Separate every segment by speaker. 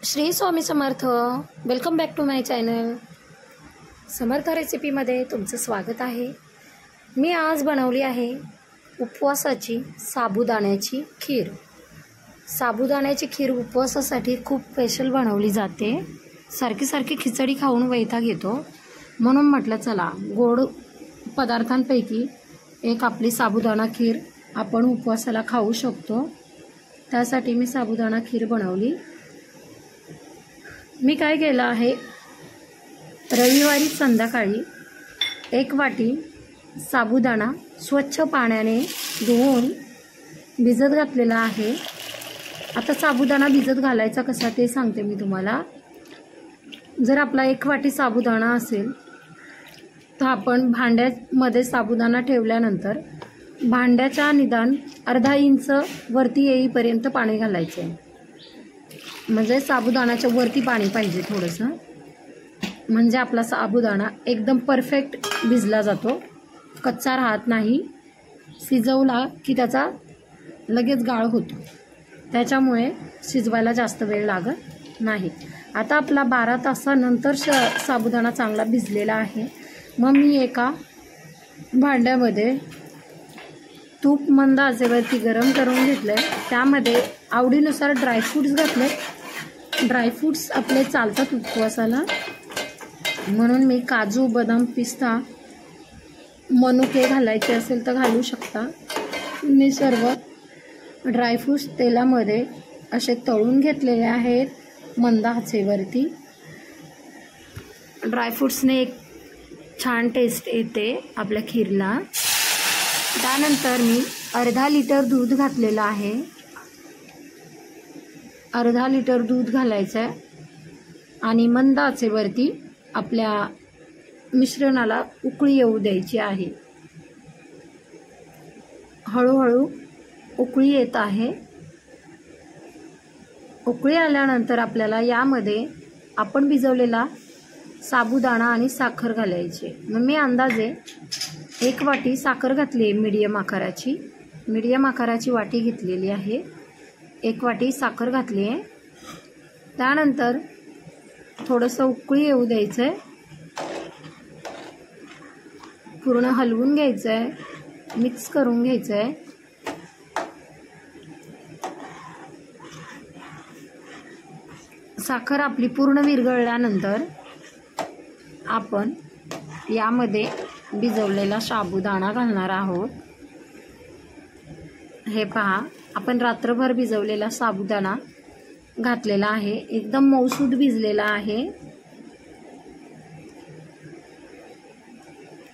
Speaker 1: Shri Swami Samarth. Welcome back to my channel. Samarth रेसिपीमध्ये तुमचं स्वागत आहे. मी आज बनवली आहे उपवासाची साबुदाण्याची खीर. साबुदाण्याची खीर उपवासासाठी खूप स्पेशल बनवली जाते. सारखी खिचडी खाऊन वैताग येतो, म्हणून म्हटलं चला गोड पदार्थांपैकी एक आपली साबुदाणा खीर आपण उपवासाला खाऊ शकतो. त्यासाठी मी साबुदाणा खीर बनवली. मी काय केलं आहे, रविवारी संध्याकाळी 1 वाटी साबुदाणा स्वच्छ पाण्याने धुवून भिजत घातलेला आहे. आता साबुदाणा भिजत घालायचा कसा ते सांगते मी तुम्हाला. जर आपला 1 वाटी साबुदाणा असेल तर आपण भांड्यामध्ये साबुदाणा ठेवल्यानंतर भांड्याच्या निदान अर्धा इंच वरती येईपर्यंत पाणी घालायचे. म्हणजे साबुदाण्याच्या वरती पाणी पाहिजे थोडंसं, म्हणजे आपला साबुदाणा एकदम परफेक्ट भिजला जातो, कच्चा राहत नाही. शिजवला की त्याचा लगेच गाळ होतो, त्याच्यामुळे शिजवायला जास्त वेळ लागत नाही. आता आपला 12 तासानंतर साबुदाणा चांगला भिजलेला आहे. मग मी एका भांड्यामध्ये तूप मंद आचेवरती गरम करून घेतलं. त्यामध्ये आवडीनुसार ड्रायफ्रूट्स घातले. ड्रायफ्रूट्स आपले चालतात उपवासाला, म्हणून मी काजू, बदाम, पिस्ता, मनुके घालायचे असेल तर घालू शकता. मी सर्व ड्रायफ्रूट्स तेलामध्ये असे तळून घेतलेले आहेत मंद आचेवरती. ड्रायफ्रूट्सने एक छान टेस्ट येते आपल्या खीरला. त्यानंतर मी अर्धा लिटर दूध घातलेलं आहे. अर्धा लिटर दूध घालायचं आहे आणि मंद आचेवरती आपल्या मिश्रणाला उकळी येऊ द्यायची आहे. हळूहळू उकळी येत आहे. उकळी आल्यानंतर आपल्याला यामध्ये आपण भिजवलेला साबुदाणा आणि साखर घालायची. मग मी अंदाजे 1 वाटी साखर घातली. मीडियम आकाराची वाटी घेतलेली आहे. 1 वाटी साखर घातली आहे. त्यानंतर थोडंसं उकळी येऊ द्यायचं आहे. पूर्ण हलवून घ्यायचं आहे, मिक्स करून घ्यायचं आहे. साखर आपली पूर्ण विरघळल्यानंतर आपण यामध्ये भिजवलेला साबुदाणा घालणार आहोत. हे पहा, आपण रात्रभर भिजवलेला साबुदाणा घातलेला आहे. एकदम मऊसूद भिजलेला आहे.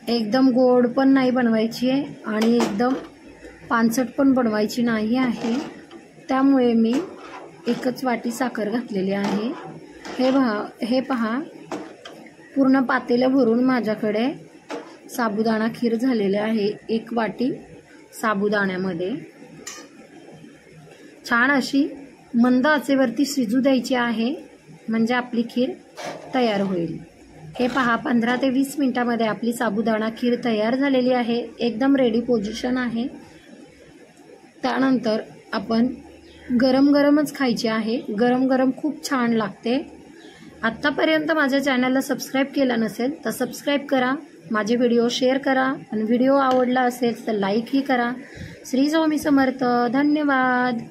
Speaker 1: एकदम गोड पण नाही बनवायची आहे आणि एकदम पानसट पण बनवायची नाही आहे. त्यामुळे मी 1 वाटी साखर घातलेली आहे. हे पहा, पूर्ण पातेलं भरून माझ्याकडे साबुदाणा खीर झालेले आहे. 1 वाटी साबुदाण्यामध्ये छान अशी मंद आचेवरती शिजू द्यायची आहे, म्हणजे आपली खीर तयार होईल. हे पहा, 15 ते 20 मिनिटामध्ये आपली साबुदाणा खीर तयार झालेली आहे. एकदम रेडी पोझिशन आहे. त्यानंतर आपण गरमच खायची आहे. गरम खूप छान लागते. आत्तापर्यंत माझ्या चॅनलला सबस्क्राईब केलं नसेल तर सबस्क्राईब करा, माझे व्हिडिओ शेअर करा आणि व्हिडिओ आवडला असेल तर लाईकही करा. श्री स्वामी समर्थ. धन्यवाद.